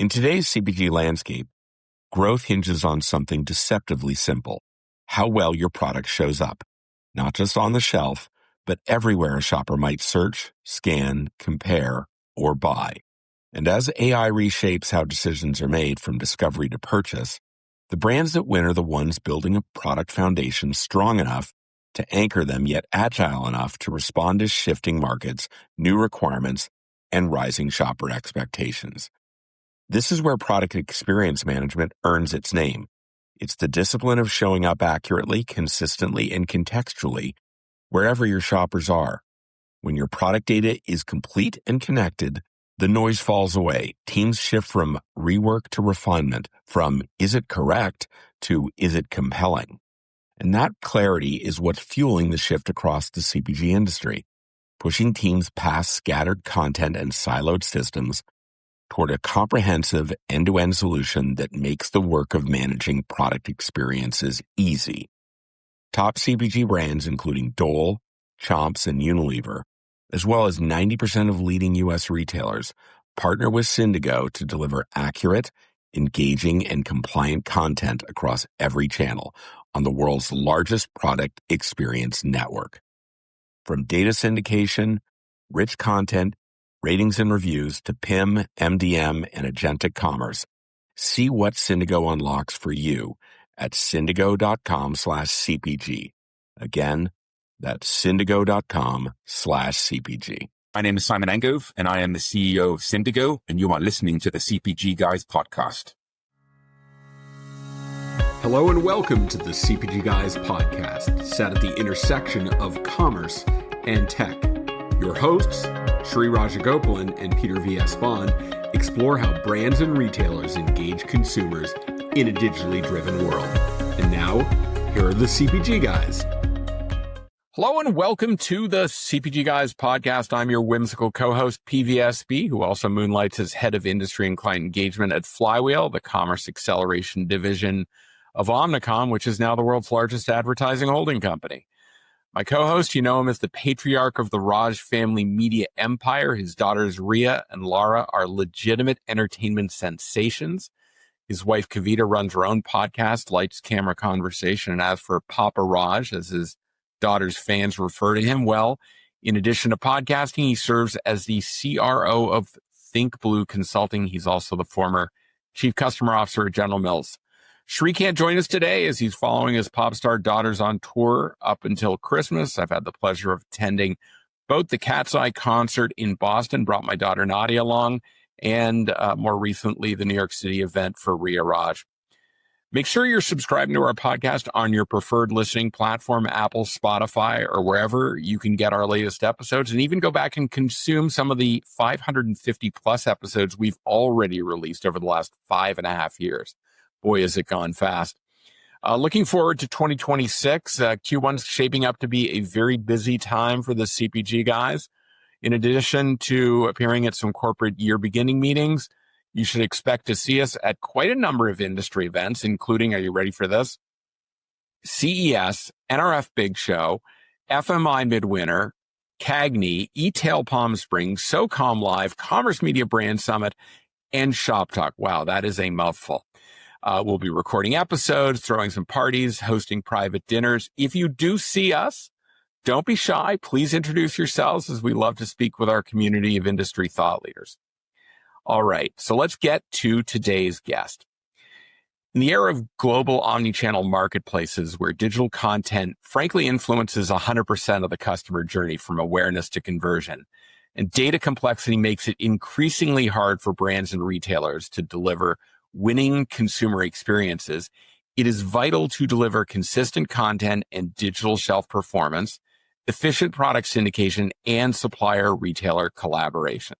In today's CPG landscape, growth hinges on something deceptively simple: how well your product shows up, not just on the shelf, but everywhere a shopper might search, scan, compare, or buy. And as AI reshapes how decisions are made from discovery to purchase, the brands that win are the ones building a product foundation strong enough to anchor them, yet agile enough to respond to shifting markets, new requirements, and rising shopper expectations. This is where product experience management earns its name. It's the discipline of showing up accurately, consistently, and contextually wherever your shoppers are. When your product data is complete and connected, the noise falls away. Teams shift from rework to refinement, from is it correct to is it compelling. And that clarity is what's fueling the shift across the CPG industry, pushing teams past scattered content and siloed systems toward a comprehensive end-to-end solution that makes the work of managing product experiences easy. Top CPG brands, including Dole, Chomps, and Unilever, as well as 90% of leading U.S. retailers, partner with Syndigo to deliver accurate, engaging, and compliant content across every channel on the world's largest product experience network. From data syndication, rich content, ratings and reviews, to PIM, MDM, and agentic commerce, see what Syndigo unlocks for you at syndigo.com/CPG. Again, that's syndigo.com/CPG. My name is Simon Angove, and I am the CEO of Syndigo, and you are listening to the CPG Guys podcast. Hello and welcome to the CPG Guys podcast, set at the intersection of commerce and tech. Your hosts, Sri Rajagopalan and Peter V. Espon, explore how brands and retailers engage consumers in a digitally driven world. And now, here are the CPG Guys. Hello and welcome to the CPG Guys podcast. I'm your whimsical co-host, PVSB, who also moonlights as head of industry and client engagement at Flywheel, the commerce acceleration division of Omnicom, which is now the world's largest advertising holding company. My co-host, you know him as the patriarch of the Raj family media empire. His daughters, Ria and Lara, are legitimate entertainment sensations. His wife, Kavita, runs her own podcast, Lights, Camera, Conversation. And as for Papa Raj, as his daughter's fans refer to him, well, in addition to podcasting, he serves as the CRO of Think Blue Consulting. He's also the former chief customer officer at General Mills. Sri can't join us today as he's following his pop star daughters on tour up until Christmas. I've had the pleasure of attending both the Cat's Eye concert in Boston, brought my daughter Nadia along, and more recently, the New York City event for Ria Raj. Make sure you're subscribing to our podcast on your preferred listening platform, Apple, Spotify, or wherever you can get our latest episodes, and even go back and consume some of the 550 plus episodes we've already released over the last 5.5 years. Boy, has it gone fast. Looking forward to 2026. Q1's shaping up to be a very busy time for the CPG Guys. In addition to appearing at some corporate year beginning meetings, you should expect to see us at quite a number of industry events, including, are you ready for this? CES, NRF Big Show, FMI Midwinter, CAGNY, eTail Palm Springs, SOCOM Live, Commerce Media Brand Summit, and Shop Talk. Wow, that is a mouthful. We'll be recording episodes, throwing some parties, hosting private dinners. If you do see us, don't be shy. Please introduce yourselves, as we love to speak with our community of industry thought leaders. All right, so let's get to today's guest. In the era of global omnichannel marketplaces where digital content frankly influences 100% of the customer journey from awareness to conversion, and data complexity makes it increasingly hard for brands and retailers to deliver winning consumer experiences, it is vital to deliver consistent content and digital shelf performance, efficient product syndication, and supplier-retailer collaboration.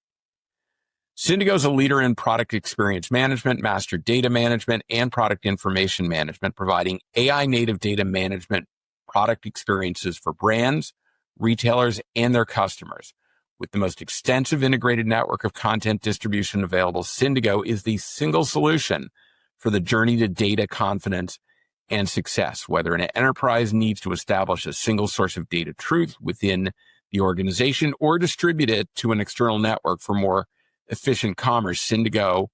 Syndigo is a leader in product experience management, master data management, and product information management, providing AI-native data management product experiences for brands, retailers, and their customers. With the most extensive integrated network of content distribution available, Syndigo is the single solution for the journey to data confidence and success, whether an enterprise needs to establish a single source of data truth within the organization or distribute it to an external network for more efficient commerce. Syndigo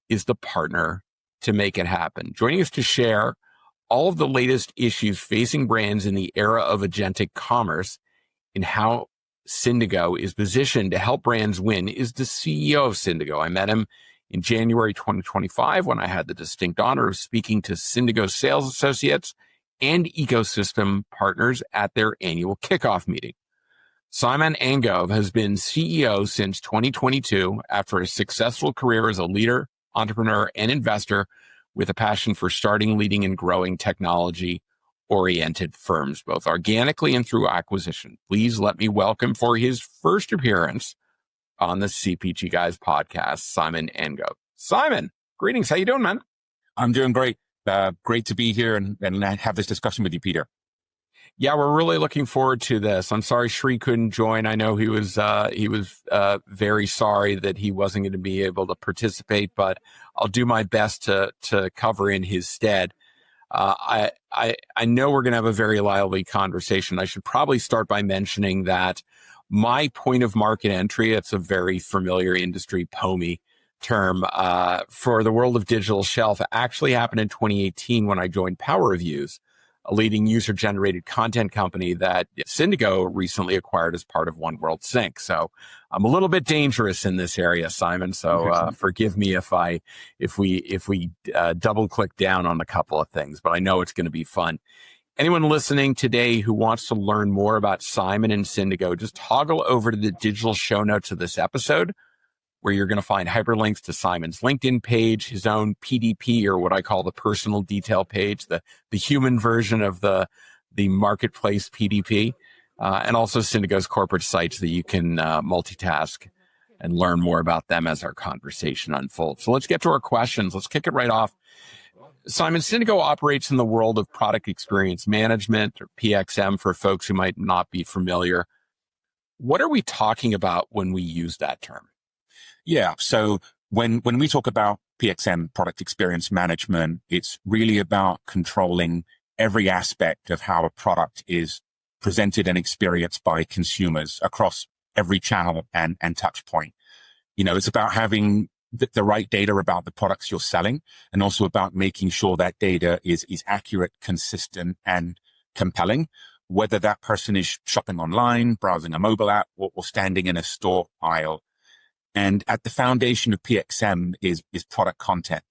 is the partner to make it happen. Joining us to share all of the latest issues facing brands in the era of agentic commerce and how Syndigo is positioned to help brands win is the CEO of Syndigo. I met him in January 2025 when I had the distinct honor of speaking to Syndigo sales associates and ecosystem partners at their annual kickoff meeting. Simon Angove has been CEO since 2022 after a successful career as a leader, entrepreneur, and investor with a passion for starting, leading, and growing technology-oriented firms, both organically and through acquisition. Please let me welcome for his first appearance on the CPG Guys podcast, Simon Angove. Simon, greetings. How you doing, man? I'm doing great. Great to be here and have this discussion with you, Peter. Yeah, we're really looking forward to this. I'm sorry Sri couldn't join. I know he was very sorry that he wasn't going to be able to participate, but I'll do my best to cover in his stead. I know we're going to have a very lively conversation. I should probably start by mentioning that my point of market entry, it's a very familiar industry POMI term, for the world of digital shelf, actually happened in 2018 when I joined Power Reviews, a leading user-generated content company that Syndigo recently acquired as part of One World Sync. So I'm a little bit dangerous in this area, Simon. So forgive me if we double click down on a couple of things, but I know it's going to be fun. Anyone listening today who wants to learn more about Simon and Syndigo, just toggle over to the digital show notes of this episode, where you're going to find hyperlinks to Simon's LinkedIn page, his own PDP, or what I call the personal detail page, the human version of the marketplace PDP, and also Syndigo's corporate sites that you can multitask and learn more about them as our conversation unfolds. So let's get to our questions. Let's kick it right off. Simon, Syndigo operates in the world of product experience management, or PXM, for folks who might not be familiar. What are we talking about when we use that term? Yeah. So when we talk about PXM, product experience management, it's really about controlling every aspect of how a product is presented and experienced by consumers across every channel and touch point. It's about having the right data about the products you're selling, and also about making sure that data is accurate, consistent, and compelling, whether that person is shopping online, browsing a mobile app, or standing in a store aisle. And at the foundation of PXM is product content.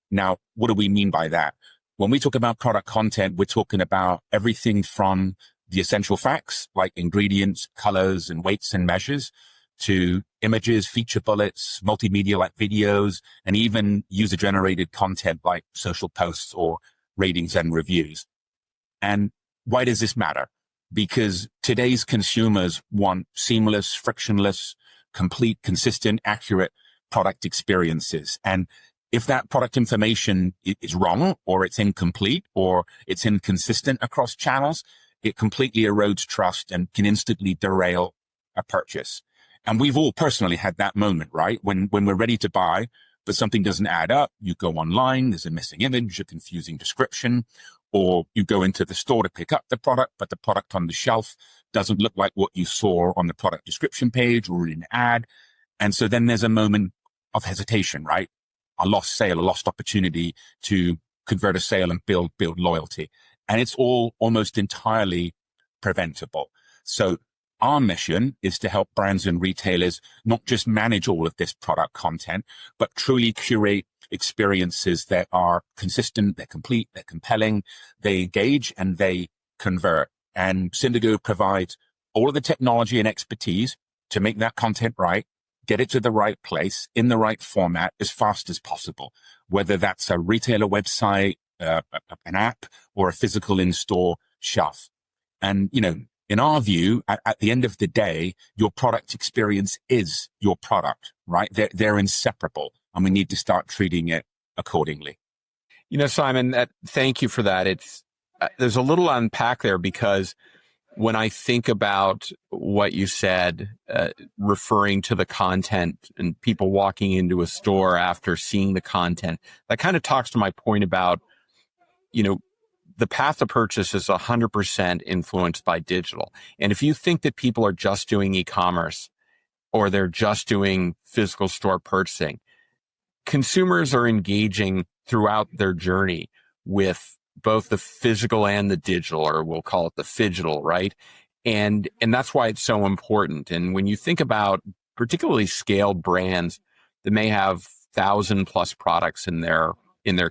Now, what do we mean by that? When we talk about product content, we're talking about everything from the essential facts like ingredients, colors, and weights and measures, to images, feature bullets, multimedia like videos, and even user-generated content like social posts or ratings and reviews. And why does this matter? Because today's consumers want seamless, frictionless, complete, consistent, accurate product experiences. And if that product information is wrong, or it's incomplete, or it's inconsistent across channels, it completely erodes trust and can instantly derail a purchase. And we've all personally had that moment, right? When we're ready to buy, but something doesn't add up. You go online, there's a missing image, a confusing description, or you go into the store to pick up the product, but the product on the shelf doesn't look like what you saw on the product description page or in an ad. And so then there's a moment of hesitation, right? A lost sale, a lost opportunity to convert a sale and build loyalty. And it's all almost entirely preventable. So our mission is to help brands and retailers not just manage all of this product content, but truly curate experiences that are consistent, they're complete, they're compelling, they engage, and they convert. And Syndigo provides all of the technology and expertise to make that content right, get it to the right place in the right format as fast as possible, whether that's a retailer website, an app, or a physical in-store shelf. And, in our view, at the end of the day, your product experience is your product, right? They're inseparable, and we need to start treating it accordingly. Simon, thank you for that. There's a little unpack there, because when I think about what you said, referring to the content and people walking into a store after seeing the content, that kind of talks to my point about, the path to purchase is 100% influenced by digital. And if you think that people are just doing e-commerce, or they're just doing physical store purchasing, consumers are engaging throughout their journey with both the physical and the digital, or we'll call it the phygital, right? And that's why it's so important. And when you think about particularly scaled brands that may have 1,000+ products in their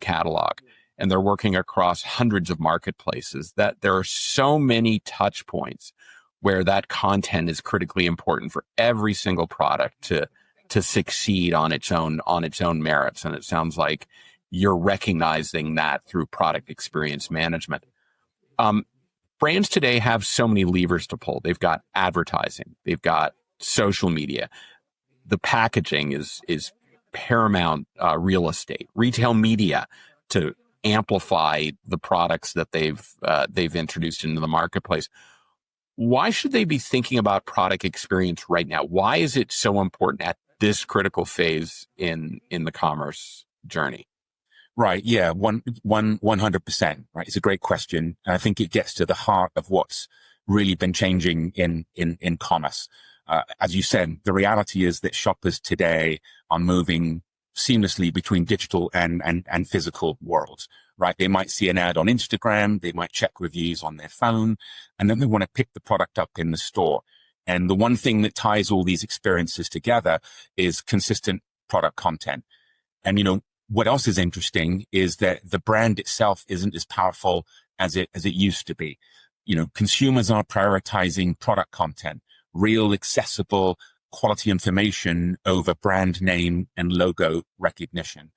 catalog, and they're working across hundreds of marketplaces, that there are so many touch points where that content is critically important for every single product to succeed on its own merits. And it sounds like you're recognizing that through product experience management. Brands today have so many levers to pull. They've got advertising, they've got social media. The packaging is paramount real estate, retail media to amplify the products that they've introduced into the marketplace. Why should they be thinking about product experience right now? Why is it so important at this critical phase in the commerce journey? Right. Yeah. 100%. Right. It's a great question. And I think it gets to the heart of what's really been changing in commerce. As you said, the reality is that shoppers today are moving seamlessly between digital and physical worlds, right? They might see an ad on Instagram, they might check reviews on their phone, and then they want to pick the product up in the store. And the one thing that ties all these experiences together is consistent product content. And, what else is interesting is that the brand itself isn't as powerful as it used to be. Consumers are prioritizing product content, real, accessible, quality information over brand name and logo recognition.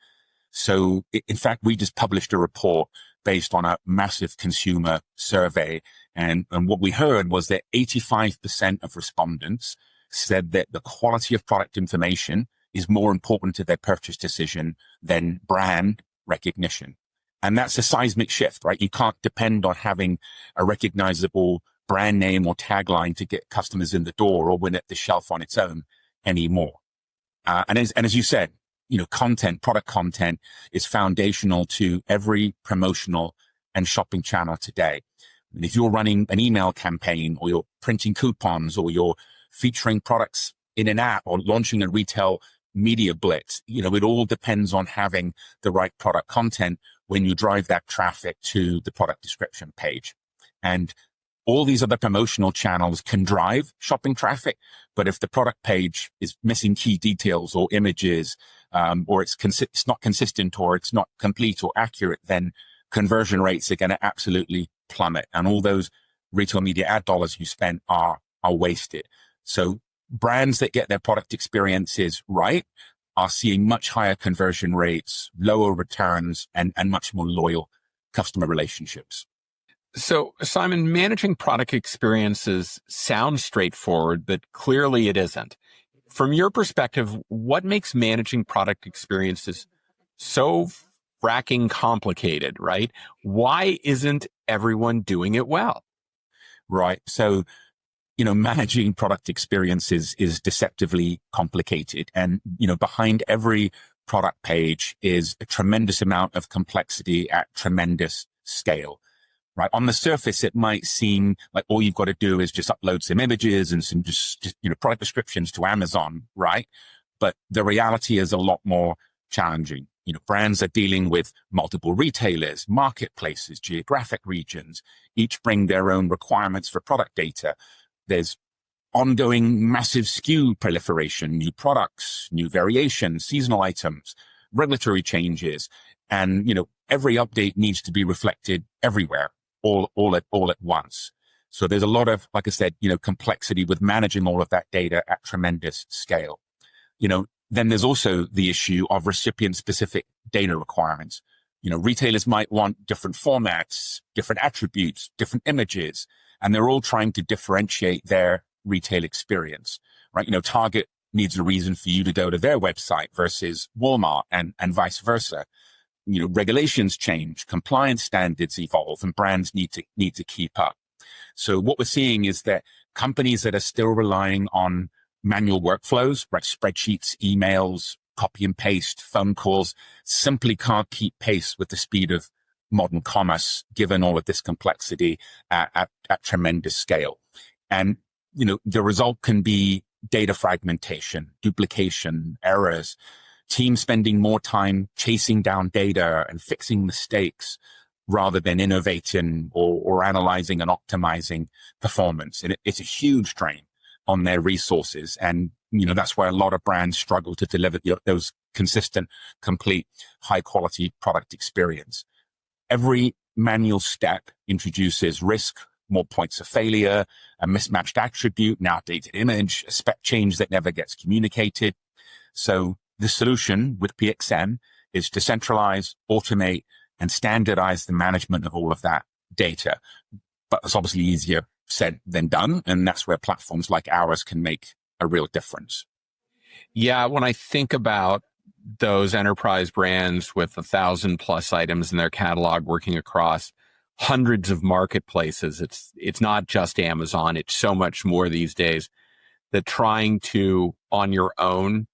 So in fact, we just published a report based on a massive consumer survey. And what we heard was that 85% of respondents said that the quality of product information is more important to their purchase decision than brand recognition. And that's a seismic shift, right? You can't depend on having a recognizable brand name or tagline to get customers in the door or win at the shelf on its own anymore. And as you said, product content is foundational to every promotional and shopping channel today. And if you're running an email campaign, or you're printing coupons, or you're featuring products in an app, or launching a retail media blitz, it all depends on having the right product content when you drive that traffic to the product description page. And all these other promotional channels can drive shopping traffic, but if the product page is missing key details or images, or it's not consistent, or it's not complete or accurate, then conversion rates are going to absolutely plummet, and all those retail media ad dollars you spent are wasted. So brands that get their product experiences right are seeing much higher conversion rates, lower returns, and much more loyal customer relationships. So, Simon, managing product experiences sounds straightforward, but clearly it isn't. From your perspective, what makes managing product experiences so fracking complicated, right? Why isn't everyone doing it well? Right. So, managing product experiences is deceptively complicated. And, behind every product page is a tremendous amount of complexity at tremendous scale. Right. On the surface, it might seem like all you've got to do is just upload some images and some just product descriptions to Amazon. Right. But the reality is a lot more challenging. Brands are dealing with multiple retailers, marketplaces, geographic regions, each bring their own requirements for product data. There's ongoing massive SKU proliferation, new products, new variations, seasonal items, regulatory changes. And, every update needs to be reflected everywhere, all at once. So there's a lot of, like I said, complexity with managing all of that data at tremendous scale. Then there's also the issue of recipient specific data requirements. Retailers might want different formats, different attributes, different images, and they're all trying to differentiate their retail experience, right? Target needs a reason for you to go to their website versus Walmart and vice versa. Regulations change, compliance standards evolve, and brands need to keep up. So what we're seeing is that companies that are still relying on manual workflows, right, spreadsheets, emails, copy and paste, phone calls, simply can't keep pace with the speed of modern commerce, given all of this complexity at tremendous scale. And, the result can be data fragmentation, duplication, errors, teams spending more time chasing down data and fixing mistakes rather than innovating or analyzing and optimizing performance. And it's a huge drain on their resources. And, that's why a lot of brands struggle to deliver those consistent, complete, high quality product experience. Every manual step introduces risk, more points of failure, a mismatched attribute, an outdated image, a spec change that never gets communicated. So the solution with PXM is to centralize, automate, and standardize the management of all of that data. But it's obviously easier said than done. And that's where platforms like ours can make a real difference. Yeah. When I think about those enterprise brands with 1,000+ items in their catalog working across hundreds of marketplaces, it's not just Amazon. It's so much more these days that trying to, on your own,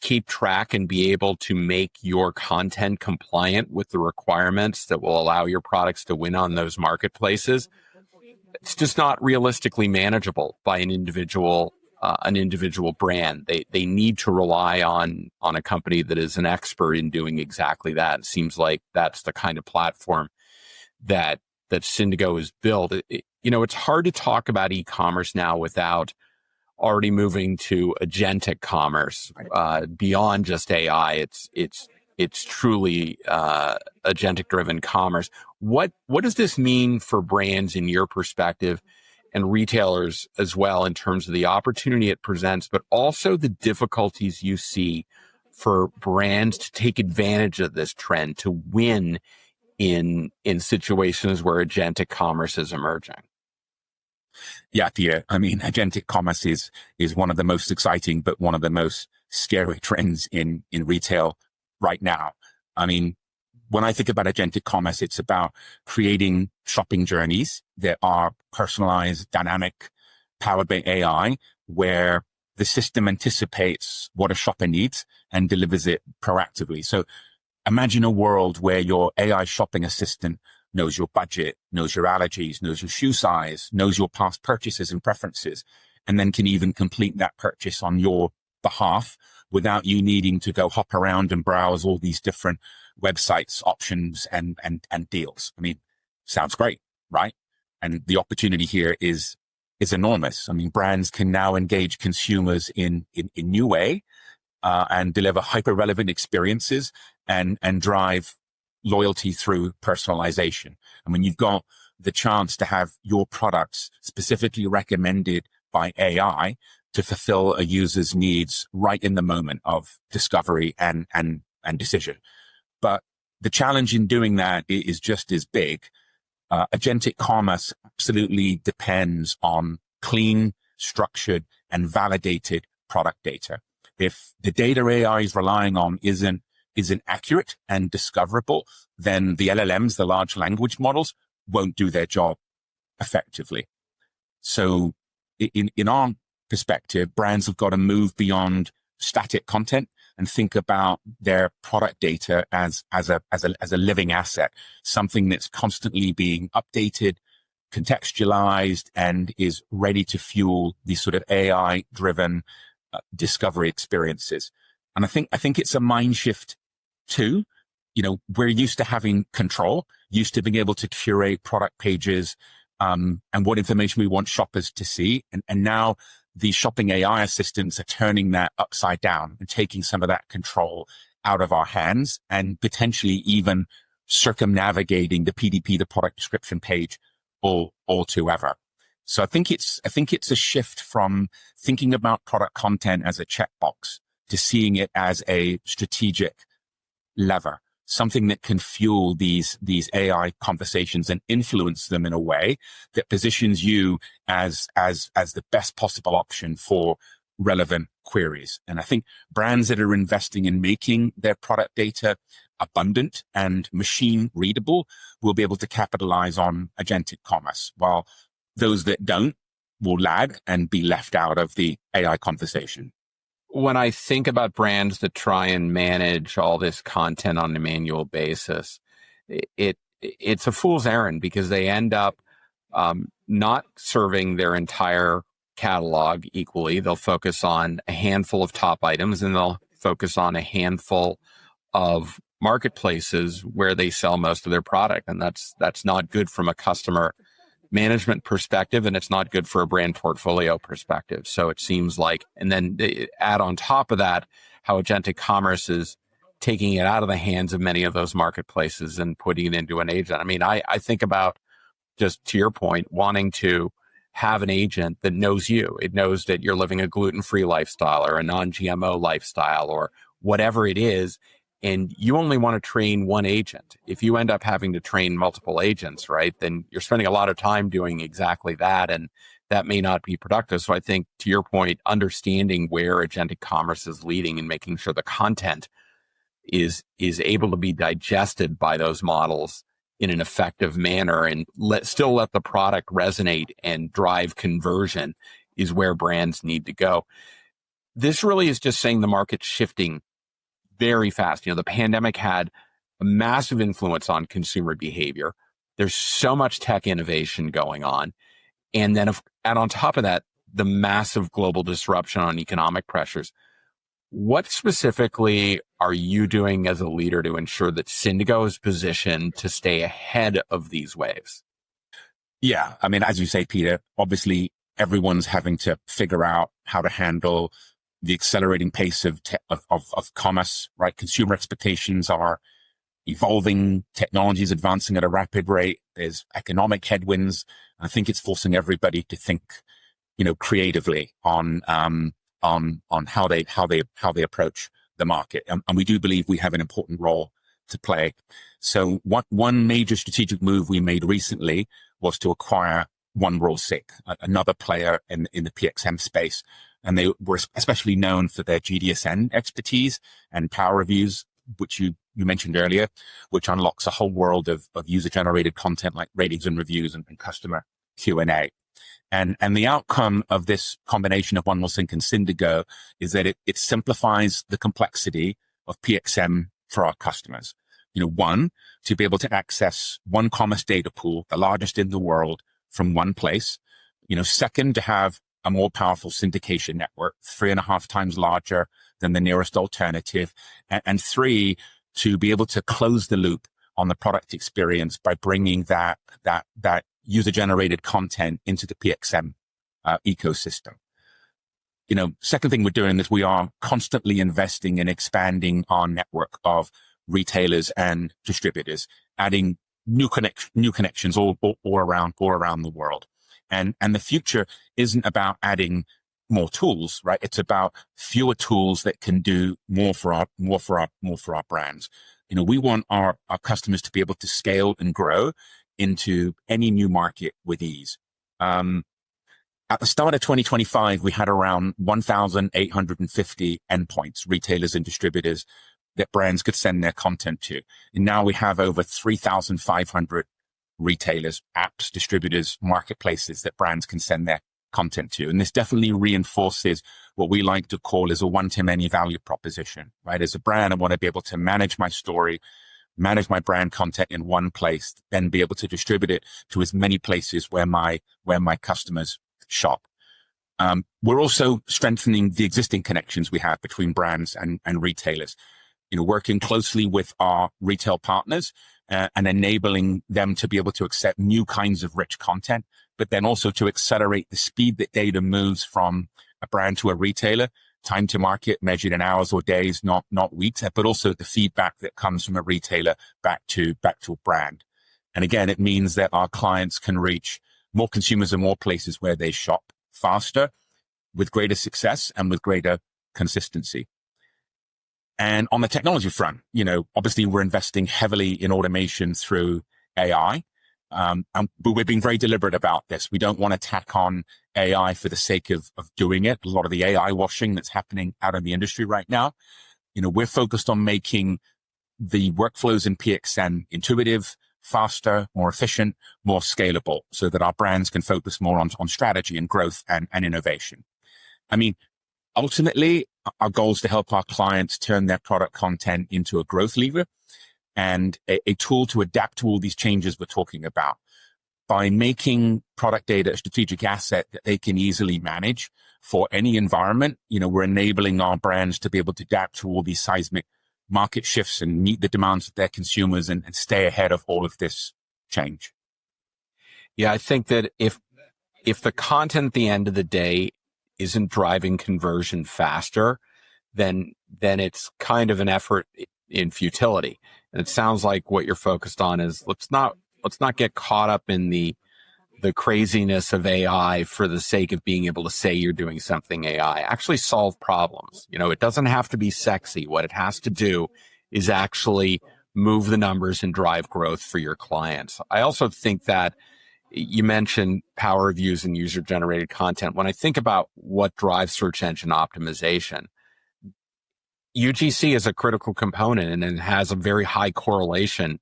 keep track and be able to make your content compliant with the requirements that will allow your products to win on those marketplaces, it's just not realistically manageable by an individual brand. They need to rely on a company that is an expert in doing exactly that. It seems like that's the kind of platform that Syndigo is built. It's hard to talk about e-commerce now without already moving to agentic commerce, beyond just AI. It's truly agentic driven commerce. What does this mean for brands in your perspective, and retailers as well, in terms of the opportunity it presents, but also the difficulties you see for brands to take advantage of this trend to win in situations where agentic commerce is emerging? Yeah, Peter. I mean, agentic commerce is one of the most exciting, but one of the most scary trends in retail right now. I mean, when I think about agentic commerce, it's about creating shopping journeys that are personalized, dynamic, powered by AI, where the system anticipates what a shopper needs and delivers it proactively. So imagine a world where your AI shopping assistant knows your budget, knows your allergies, knows your shoe size, knows your past purchases and preferences, and then can even complete that purchase on your behalf without you needing to go hop around and browse all these different websites, options, and deals. I mean, sounds great, right? And the opportunity here is enormous. I mean, brands can now engage consumers in new way, and deliver hyper relevant experiences and drive loyalty through personalization. And when you've got the chance to have your products specifically recommended by AI to fulfill a user's needs right in the moment of discovery and decision. But the challenge in doing that is just as big. Agentic commerce absolutely depends on clean, structured, and validated product data. If the data AI is relying on isn't accurate and discoverable, then the LLMs, the large language models, won't do their job effectively. So in our perspective, brands have got to move beyond static content and think about their product data as a living asset, something that's constantly being updated, contextualized, and is ready to fuel these sort of AI driven discovery experiences. And I think it's a mind shift too. We're used to having control, used to being able to curate product pages, and what information we want shoppers to see. And now the shopping AI assistants are turning that upside down and taking some of that control out of our hands and potentially even circumnavigating the PDP, the product description page, altogether. So I think it's a shift from thinking about product content as a checkbox to seeing it as a strategic lever, something that can fuel these AI conversations and influence them in a way that positions you as the best possible option for relevant queries. And I think brands that are investing in making their product data abundant and machine readable will be able to capitalize on agentic commerce, while those that don't will lag and be left out of the AI conversation. When I think about brands that try and manage all this content on a manual basis, it's a fool's errand, because they end up not serving their entire catalog equally. They'll focus on a handful of top items, and they'll focus on a handful of marketplaces where they sell most of their product. And that's not good from a customer management perspective, and it's not good for a brand portfolio perspective. So it seems like, and then they add on top of that, how agentic commerce is taking it out of the hands of many of those marketplaces and putting it into an agent. I mean, I think about, just to your point, wanting to have an agent that knows you. It knows that you're living a gluten-free lifestyle or a non-GMO lifestyle or whatever it is. And you only want to train one agent. If you end up having to train multiple agents, right, then you're spending a lot of time doing exactly that. And that may not be productive. So I think, to your point, understanding where agentic commerce is leading and making sure the content is able to be digested by those models in an effective manner and still let the product resonate and drive conversion is where brands need to go. This really is just saying the market's shifting very fast. You know, the pandemic had a massive influence on consumer behavior. There's so much tech innovation going on. And then add on top of that, the massive global disruption on economic pressures. What specifically are you doing as a leader to ensure that Syndigo is positioned to stay ahead of these waves? Yeah. I mean, as you say, Peter, obviously everyone's having to figure out how to handle the accelerating pace of commerce, right? Consumer expectations are evolving, technology is advancing at a rapid rate. There's economic headwinds. I think it's forcing everybody to think, creatively on how they approach the market. And we do believe we have an important role to play. So one major strategic move we made recently was to acquire One Raw Sick, another player in the PXM space. And they were especially known for their GDSN expertise and power reviews, which you mentioned earlier, which unlocks a whole world of user-generated content like ratings and reviews and customer Q&A. And the outcome of this combination of One Raw Sick and Syndigo is that it simplifies the complexity of PXM for our customers. One, to be able to access one commerce data pool, the largest in the world, from one place. Second, to have a more powerful syndication network, 3.5 times larger than the nearest alternative. And three, to be able to close the loop on the product experience by bringing that user-generated content into the PXM ecosystem. Second thing we're doing is we are constantly investing in expanding our network of retailers and distributors, adding new connections all around the world. And the future isn't about adding more tools, right? It's about fewer tools that can do more for our brands. We want our customers to be able to scale and grow into any new market with ease. At the start of 2025, we had around 1,850 endpoints, retailers and distributors that brands could send their content to. And now we have over 3,500 retailers, apps, distributors, marketplaces that brands can send their content to. And this definitely reinforces what we like to call is a one-to-many value proposition, right? As a brand, I want to be able to manage my story, manage my brand content in one place, then be able to distribute it to as many places where my customers shop. We're also strengthening the existing connections we have between brands and retailers, working closely with our retail partners and enabling them to be able to accept new kinds of rich content, but then also to accelerate the speed that data moves from a brand to a retailer, time to market measured in hours or days, not weeks, but also the feedback that comes from a retailer back to a brand. And again, it means that our clients can reach more consumers in more places where they shop faster, with greater success and with greater consistency. And on the technology front, obviously we're investing heavily in automation through AI. But we're being very deliberate about this. We don't want to tack on AI for the sake of doing it. A lot of the AI washing that's happening out in the industry right now. We're focused on making the workflows in PXM intuitive, faster, more efficient, more scalable, so that our brands can focus more on strategy and growth and innovation. I mean, ultimately, our goal is to help our clients turn their product content into a growth lever and a tool to adapt to all these changes we're talking about. by making product data a strategic asset that they can easily manage for any environment, we're enabling our brands to be able to adapt to all these seismic market shifts and meet the demands of their consumers and stay ahead of all of this change. Yeah, I think that if the content at the end of the day isn't driving conversion faster, then it's kind of an effort in futility. And it sounds like what you're focused on is let's not get caught up in the craziness of AI for the sake of being able to say you're doing something AI. Actually solve problems. It doesn't have to be sexy. What it has to do is actually move the numbers and drive growth for your clients. I also think that you mentioned power reviews and user-generated content. When I think about what drives search engine optimization, UGC is a critical component and it has a very high correlation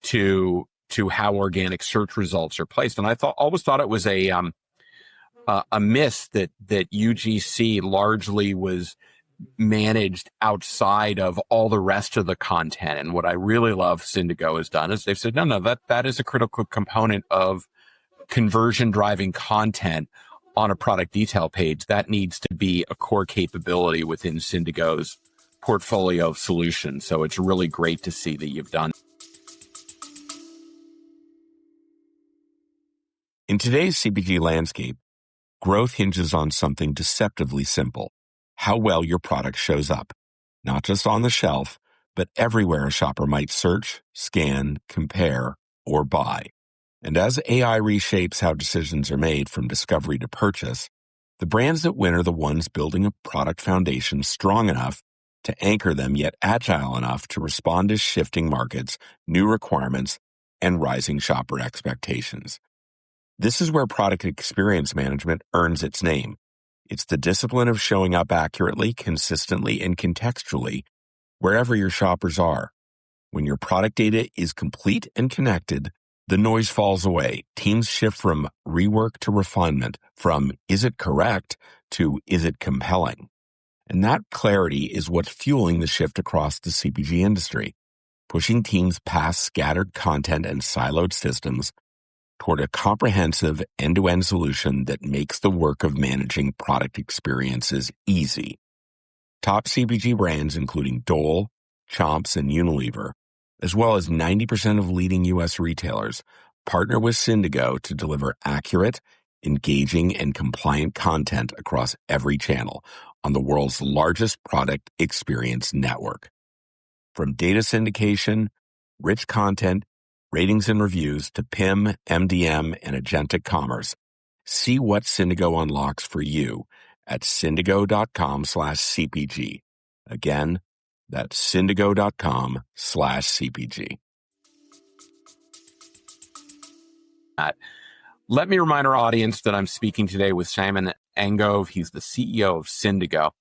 to how organic search results are placed. And I always thought it was a miss that UGC largely was managed outside of all the rest of the content. And what I really love Syndigo has done is they've said, no, that is a critical component of conversion driving content on a product detail page. That needs to be a core capability within Syndigo's portfolio of solutions. So it's really great to see that you've done. In today's CPG landscape, growth hinges on something deceptively simple: how well your product shows up, not just on the shelf, but everywhere a shopper might search, scan, compare, or buy. And as AI reshapes how decisions are made from discovery to purchase, the brands that win are the ones building a product foundation strong enough to anchor them, yet agile enough to respond to shifting markets, new requirements, and rising shopper expectations. This is where product experience management earns its name. It's the discipline of showing up accurately, consistently, and contextually wherever your shoppers are. When your product data is complete and connected, the noise falls away. Teams shift from rework to refinement, from is it correct to is it compelling? And that clarity is what's fueling the shift across the CPG industry, pushing teams past scattered content and siloed systems toward a comprehensive end-to-end solution that makes the work of managing product experiences easy. Top CPG brands, including Dole, Chomps, and Unilever, as well as 90% of leading U.S. retailers, partner with Syndigo to deliver accurate, engaging, and compliant content across every channel on the world's largest product experience network. From data syndication, rich content, ratings and reviews, to PIM, MDM, and agentic commerce, see what Syndigo unlocks for you at syndigo.com/CPG. Again, that's syndigo.com/CPG. Let me remind our audience that I'm speaking today with Simon Angove. He's the CEO of Syndigo.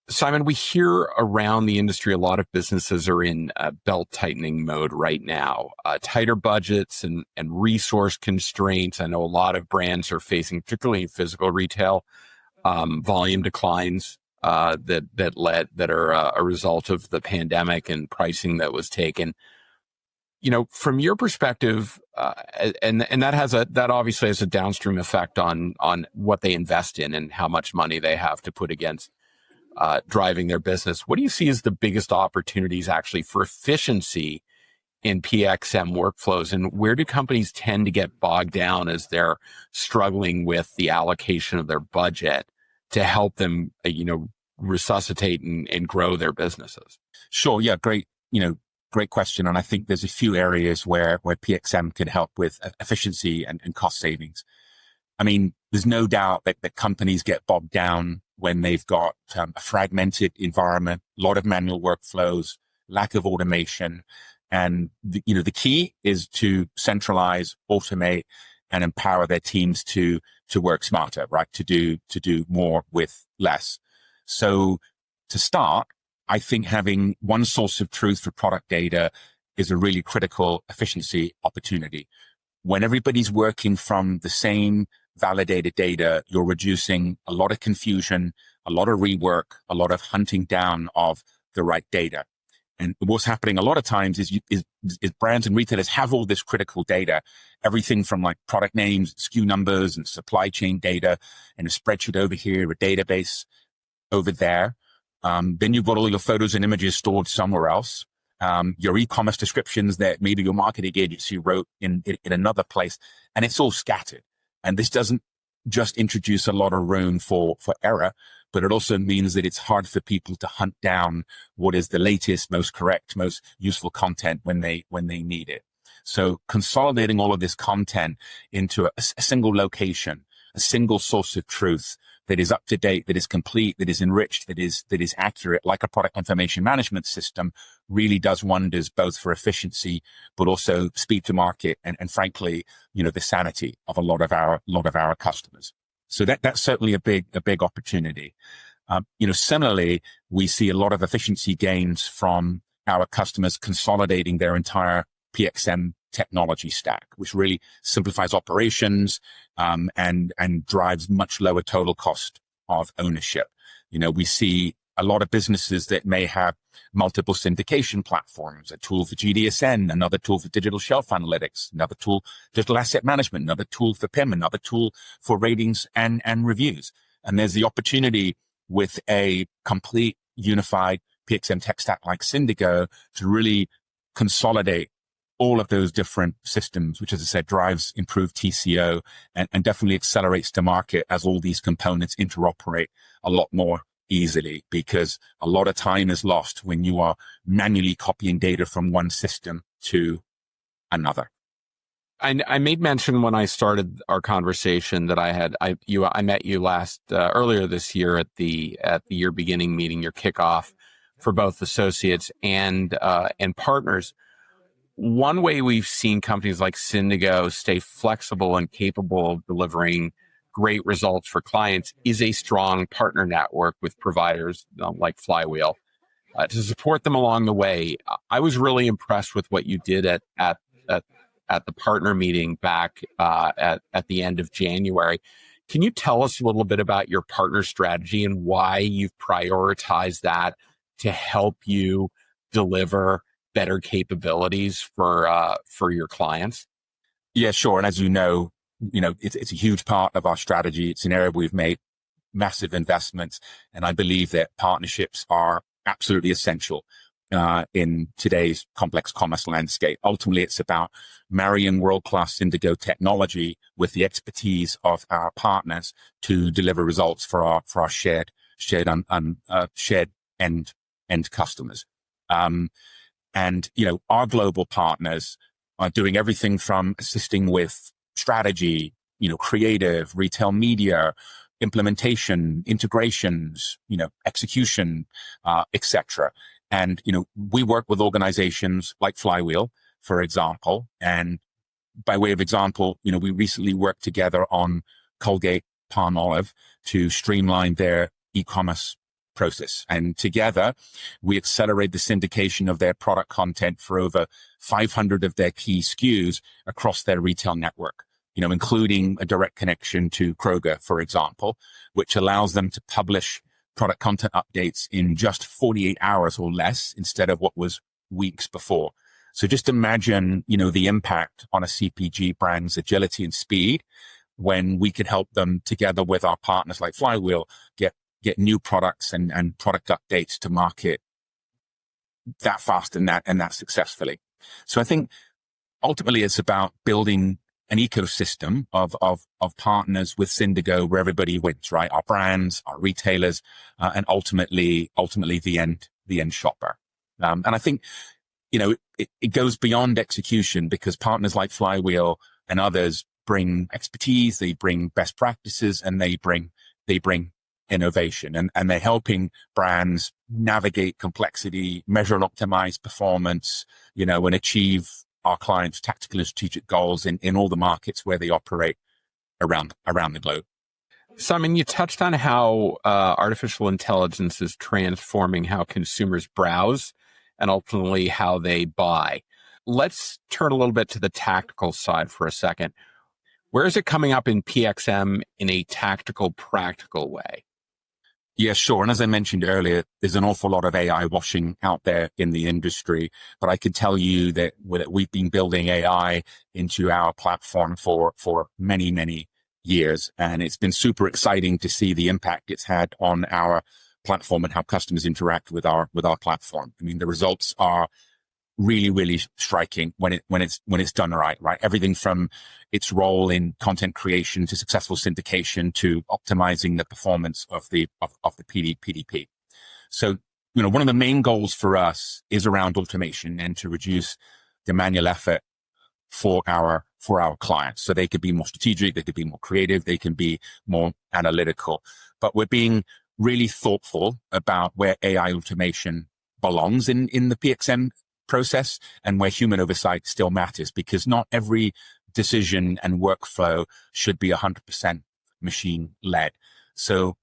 Simon, we hear around the industry a lot of businesses are in belt-tightening mode right now. Tighter budgets and resource constraints. I know a lot of brands are facing, particularly in physical retail, volume declines that are a result of the pandemic and pricing that was taken. From your perspective, and that obviously has a downstream effect on what they invest in and how much money they have to put against driving their business. What do you see as the biggest opportunities actually for efficiency in PXM workflows, and where do companies tend to get bogged down as they're struggling with the allocation of their budget to help them, resuscitate and grow their businesses? Sure. Yeah. Great question. And I think there's a few areas where PXM could help with efficiency and cost savings. I mean, there's no doubt that companies get bogged down when they've got a fragmented environment, a lot of manual workflows, lack of automation. And the key is to centralize, automate, and empower their teams to work smarter, right? To do more with less. So to start, I think having one source of truth for product data is a really critical efficiency opportunity. When everybody's working from the same validated data, you're reducing a lot of confusion, a lot of rework, a lot of hunting down of the right data. And what's happening a lot of times is brands and retailers have all this critical data, everything from like product names, SKU numbers, and supply chain data, and a spreadsheet over here, a database over there. Then you've got all your photos and images stored somewhere else. Your e-commerce descriptions that maybe your marketing agency wrote in another place, and it's all scattered. And this doesn't just introduce a lot of room for error, but it also means that it's hard for people to hunt down what is the latest, most correct, most useful content when they need it. So consolidating all of this content into a single location, a single source of truth that is up to date, that is complete, that is enriched, that is accurate, like a product information management system, really does wonders both for efficiency, but also speed to market and frankly, the sanity of a lot of our customers. So that's certainly a big opportunity. Similarly, we see a lot of efficiency gains from our customers consolidating their entire PXM technology stack, which really simplifies operations, and drives much lower total cost of ownership. We see a lot of businesses that may have multiple syndication platforms, a tool for GDSN, another tool for digital shelf analytics, another tool, digital asset management, another tool for PIM, another tool for ratings and reviews. And there's the opportunity with a complete unified PXM tech stack like Syndigo to really consolidate all of those different systems, which, as I said, drives improved TCO and definitely accelerates the market as all these components interoperate a lot more easily, because a lot of time is lost when you are manually copying data from one system to another. I made mention when I started our conversation that I met you earlier this year at the year beginning meeting, your kickoff for both associates and partners. One way we've seen companies like Syndigo stay flexible and capable of delivering great results for clients is a strong partner network with providers like Flywheel to support them along the way. I was really impressed with what you did at the partner meeting back at the end of January. Can you tell us a little bit about your partner strategy and why you've prioritized that to help you deliver better capabilities for your clients? Yeah, sure. And as you know, it's a huge part of our strategy. It's an area we've made massive investments, and I believe that partnerships are absolutely essential in today's complex commerce landscape. Ultimately, it's about marrying world-class Syndigo technology with the expertise of our partners to deliver results for our shared end customers. And our global partners are doing everything from assisting with strategy, creative, retail media, implementation, integrations, execution, etc. And, we work with organizations like Flywheel, for example. And by way of example, we recently worked together on Colgate-Palmolive to streamline their e-commerce process. And together, we accelerate the syndication of their product content for over 500 of their key SKUs across their retail network, including a direct connection to Kroger, for example, which allows them to publish product content updates in just 48 hours or less instead of what was weeks before. So just imagine, the impact on a CPG brand's agility and speed when we could help them together with our partners like Flywheel get new products and product updates to market that fast and that successfully. So I think ultimately it's about building an ecosystem of partners with Syndigo where everybody wins, right? Our brands, our retailers, and ultimately the end shopper. And I think, it goes beyond execution because partners like Flywheel and others bring expertise, they bring best practices, and they bring innovation, and they're helping brands navigate complexity, measure and optimize performance, and achieve our clients' tactical and strategic goals in all the markets where they operate around the globe. Simon, you touched on how artificial intelligence is transforming how consumers browse and ultimately how they buy. Let's turn a little bit to the tactical side for a second. Where is it coming up in PXM in a tactical, practical way? Yeah, sure. And as I mentioned earlier, there's an awful lot of AI washing out there in the industry, but I can tell you that we've been building AI into our platform for many, many years. And it's been super exciting to see the impact it's had on our platform and how customers interact with our platform. I mean, the results are really, really striking when it's done right? Everything from its role in content creation to successful syndication to optimizing the performance of the PDP. So, one of the main goals for us is around automation and to reduce the manual effort for our clients. So they could be more strategic, they could be more creative, they can be more analytical, but we're being really thoughtful about where AI automation belongs in the PXM process and where human oversight still matters, because not every decision and workflow should be 100% machine led. So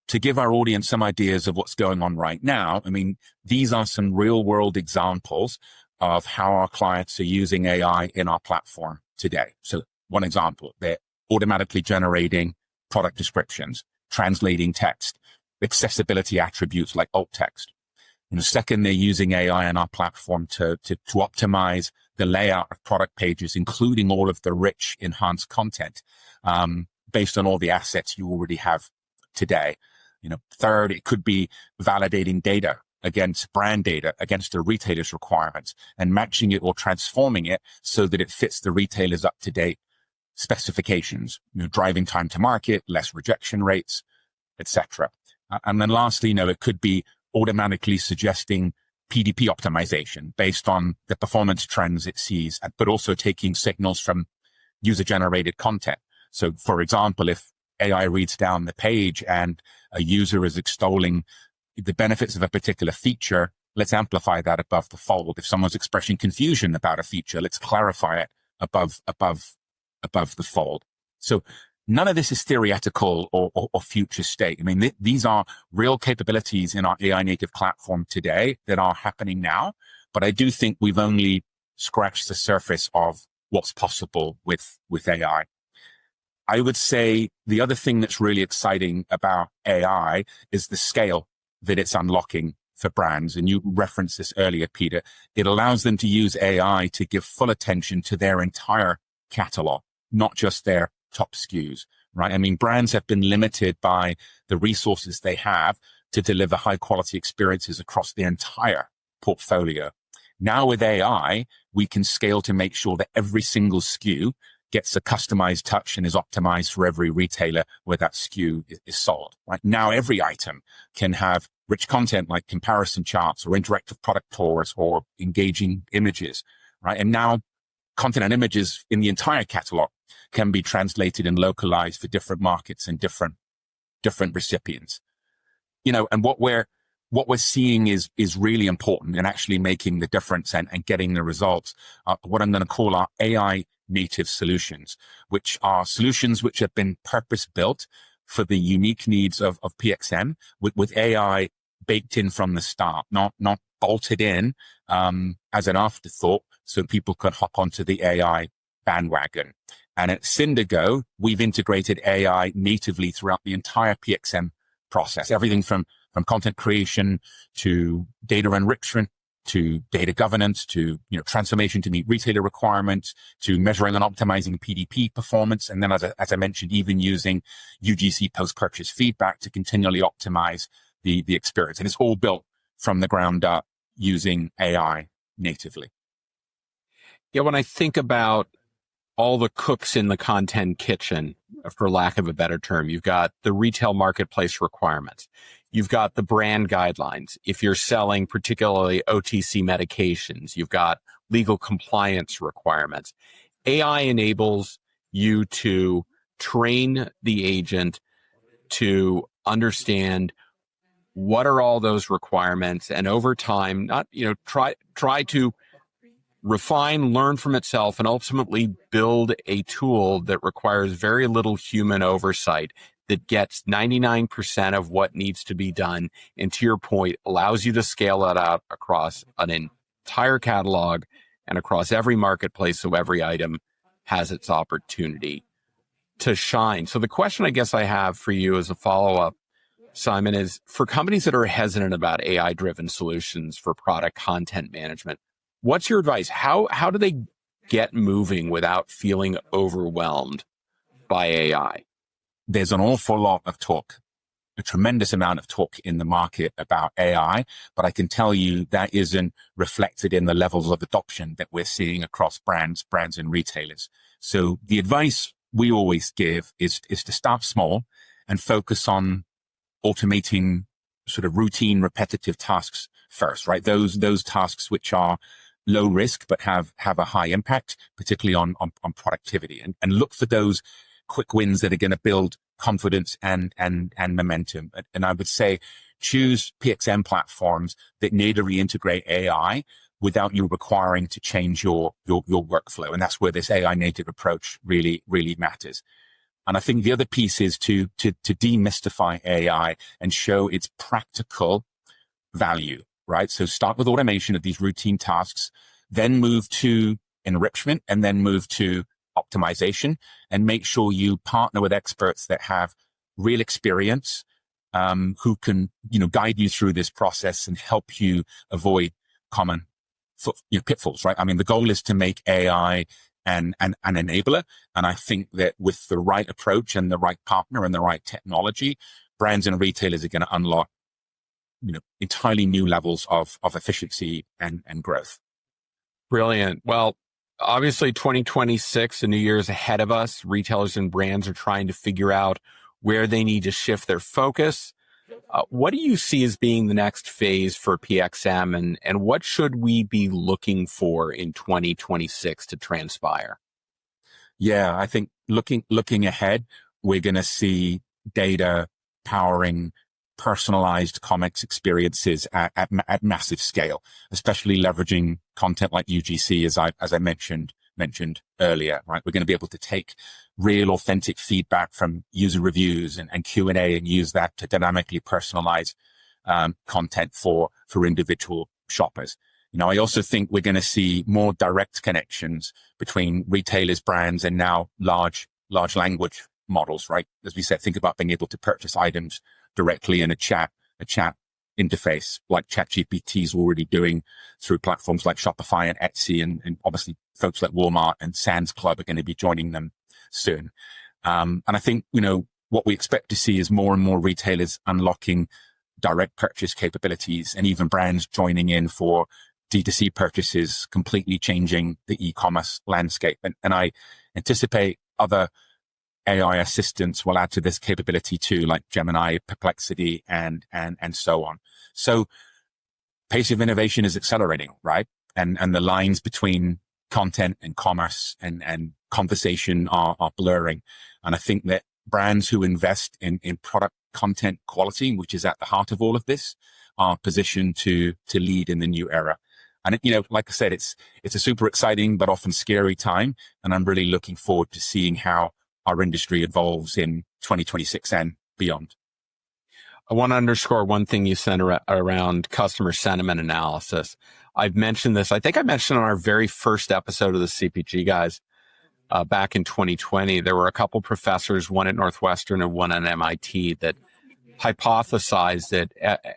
to give our audience some ideas of what's going on right now, I mean, these are some real world examples of how our clients are using AI in our platform today. So one example, they're automatically generating product descriptions, translating text, accessibility attributes like alt text. Second, they're using AI in our platform to optimize the layout of product pages, including all of the rich enhanced content, based on all the assets you already have today. Third, it could be validating data against brand data, against the retailer's requirements and matching it or transforming it so that it fits the retailer's up-to-date specifications, driving time to market, less rejection rates, etc. And then lastly, it could be automatically suggesting PDP optimization based on the performance trends it sees, but also taking signals from user-generated content. So, for example, if AI reads down the page and a user is extolling the benefits of a particular feature, let's amplify that above the fold. If someone's expressing confusion about a feature, let's clarify it above the fold. So none of this is theoretical or future state. I mean, these are real capabilities in our AI native platform today that are happening now. But I do think we've only scratched the surface of what's possible with AI. I would say the other thing that's really exciting about AI is the scale that it's unlocking for brands. And you referenced this earlier, Peter. It allows them to use AI to give full attention to their entire catalog, not just their top SKUs, right? I mean, brands have been limited by the resources they have to deliver high quality experiences across the entire portfolio. Now with AI, we can scale to make sure that every single SKU gets a customized touch and is optimized for every retailer where that SKU is sold, right? Now every item can have rich content like comparison charts or interactive product tours or engaging images, right? And now content and images in the entire catalog can be translated and localized for different markets and different recipients. And what we're seeing is really important and actually making the difference and getting the results. What I'm going to call our AI native solutions, which are solutions which have been purpose built for the unique needs of PXM with AI baked in from the start, not bolted in as an afterthought so people can hop onto the AI bandwagon. And at Syndigo, we've integrated AI natively throughout the entire PXM process, everything from content creation to data enrichment, to data governance, to transformation to meet retailer requirements, to measuring and optimizing PDP performance, and then as I mentioned, even using UGC post-purchase feedback to continually optimize the experience. And it's all built from the ground up using AI natively. Yeah, when I think about all the cooks in the content kitchen, for lack of a better term, you've got the retail marketplace requirements. You've got the brand guidelines. If you're selling particularly OTC medications, you've got legal compliance requirements. AI enables you to train the agent to understand what are all those requirements, and over time, try to refine, learn from itself, and ultimately build a tool that requires very little human oversight, that gets 99% of what needs to be done. And to your point, allows you to scale that out across an entire catalog and across every marketplace, so every item has its opportunity to shine. So the question I guess I have for you as a follow-up Simon, is for companies that are hesitant about AI-driven solutions for product content management, what's your advice? How do they get moving without feeling overwhelmed by AI? There's an awful lot of talk, a tremendous amount of talk in the market about AI, but I can tell you that isn't reflected in the levels of adoption that we're seeing across brands and retailers. So the advice we always give is to start small and focus on automating sort of routine, repetitive tasks first, right? Those tasks which are low risk but have a high impact, particularly on productivity, and look for those quick wins that are going to build confidence and momentum. And I would say choose PXM platforms that natively integrate AI without you requiring to change your workflow. And that's where this AI native approach really matters. And I think the other piece is to demystify AI and show its practical value, right? So start with automation of these routine tasks, then move to enrichment, and then move to optimization, and make sure you partner with experts that have real experience, who can, guide you through this process and help you avoid common pitfalls, right? I mean, the goal is to make AI an enabler. And I think that with the right approach and the right partner and the right technology, brands and retailers are going to unlock, entirely new levels of efficiency and growth. Brilliant. Well, obviously 2026, the new year is ahead of us. Retailers and brands are trying to figure out where they need to shift their focus. What do you see as being the next phase for PXM, and what should we be looking for in 2026 to transpire? Yeah, I think looking ahead, we're going to see data powering personalized comics experiences at massive scale, especially leveraging content like UGC, as I mentioned earlier, right? We're going to be able to take real authentic feedback from user reviews and Q&A and use that to dynamically personalize content for individual shoppers. I also think we're going to see more direct connections between retailers, brands, and now large language models, right? As we said, think about being able to purchase items directly in a chat interface like ChatGPT is already doing through platforms like Shopify and Etsy, and obviously folks like Walmart and Sam's Club are going to be joining them soon. And I think, what we expect to see is more and more retailers unlocking direct purchase capabilities, and even brands joining in for D2C purchases, completely changing the e-commerce landscape. And I anticipate other AI assistants will add to this capability too, like Gemini, Perplexity, and so on. So pace of innovation is accelerating, right? And the lines between content and commerce and conversation are blurring. And I think that brands who invest in product content quality, which is at the heart of all of this, are positioned to lead in the new era. And, like I said, it's a super exciting but often scary time. And I'm really looking forward to seeing how our industry evolves in 2026 and beyond. I want to underscore one thing you said around customer sentiment analysis. I've mentioned this. I think I mentioned on our very first episode of the CPG Guys back in 2020. There were a couple professors, one at Northwestern and one at MIT, that hypothesized that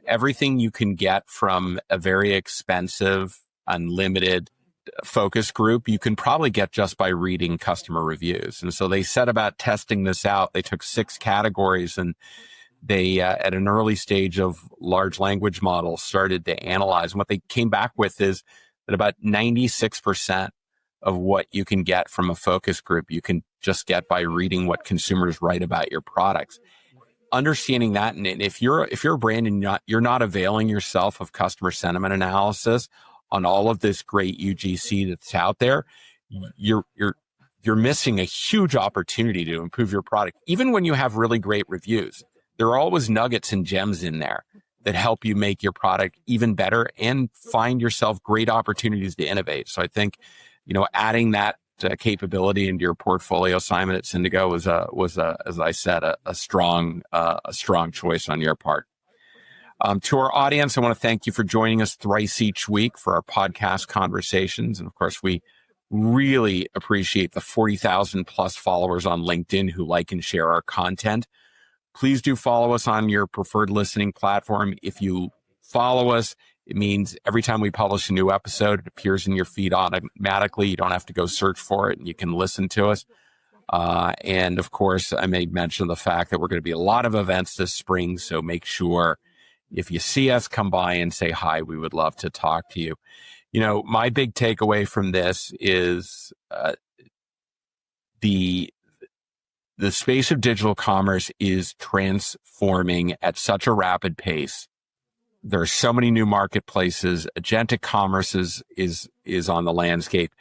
everything you can get from a very expensive, unlimited focus group, you can probably get just by reading customer reviews. And so they set about testing this out. They took 6 categories, and they, at an early stage of large language models, started to analyze. And what they came back with is that about 96% of what you can get from a focus group, you can just get by reading what consumers write about your products. Understanding that, and if you're a brand and you're not availing yourself of customer sentiment analysis on all of this great UGC that's out there, you're missing a huge opportunity to improve your product. Even when you have really great reviews, there are always nuggets and gems in there that help you make your product even better and find yourself great opportunities to innovate. So I think, adding that capability into your portfolio, Simon, at Syndigo was as I said, a strong choice on your part. To our audience, I want to thank you for joining us thrice each week for our podcast conversations. And of course, we really appreciate the 40,000 plus followers on LinkedIn who like and share our content. Please do follow us on your preferred listening platform. If you follow us, it means every time we publish a new episode, it appears in your feed automatically. You don't have to go search for it, and you can listen to us. And of course, I made mention of the fact that we're going to be a lot of events this spring. So make sure if you see us, come by and say hi. We would love to talk to you. You know, my big takeaway from this is the space of digital commerce is transforming at such a rapid pace. There are so many new marketplaces. Agentic commerce is on the landscape,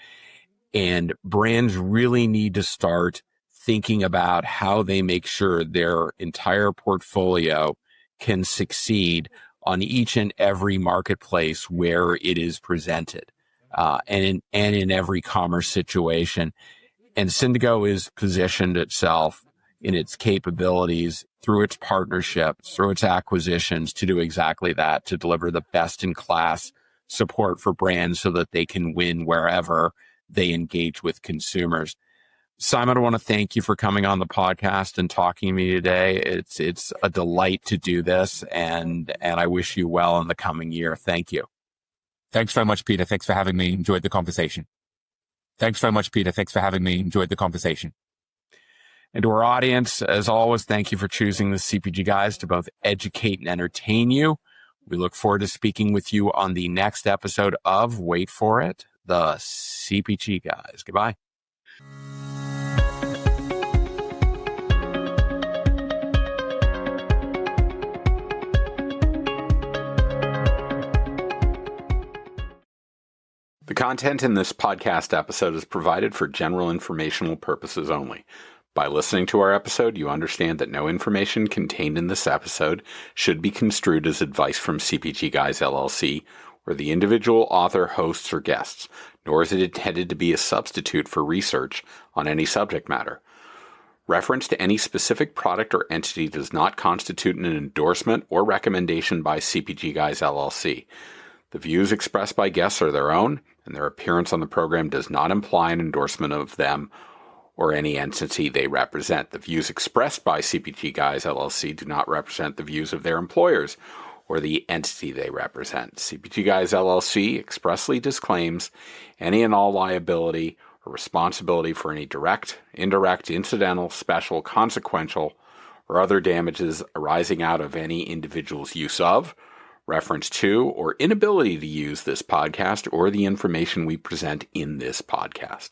and brands really need to start thinking about how they make sure their entire portfolio can succeed on each and every marketplace where it is presented, and in every commerce situation. And Syndigo is positioned itself in its capabilities through its partnerships, through its acquisitions to do exactly that, to deliver the best in class support for brands so that they can win wherever they engage with consumers. Simon, I want to thank you for coming on the podcast and talking to me today. It's a delight to do this, and I wish you well in the coming year. Thank you. Thanks so much, Peter. Thanks for having me. Enjoyed the conversation. Thanks so much, Peter. Thanks for having me. Enjoyed the conversation. And to our audience, as always, thank you for choosing the CPG Guys to both educate and entertain you. We look forward to speaking with you on the next episode of, wait for it, the CPG Guys. Goodbye. The content in this podcast episode is provided for general informational purposes only. By listening to our episode, you understand that no information contained in this episode should be construed as advice from CPG Guys LLC or the individual author, hosts, or guests, nor is it intended to be a substitute for research on any subject matter. Reference to any specific product or entity does not constitute an endorsement or recommendation by CPG Guys LLC. The views expressed by guests are their own, and their appearance on the program does not imply an endorsement of them or any entity they represent. The views expressed by CPG Guys LLC do not represent the views of their employers or the entity they represent. CPG Guys LLC expressly disclaims any and all liability or responsibility for any direct, indirect, incidental, special, consequential, or other damages arising out of any individual's use of, reference to, or inability to use this podcast or the information we present in this podcast.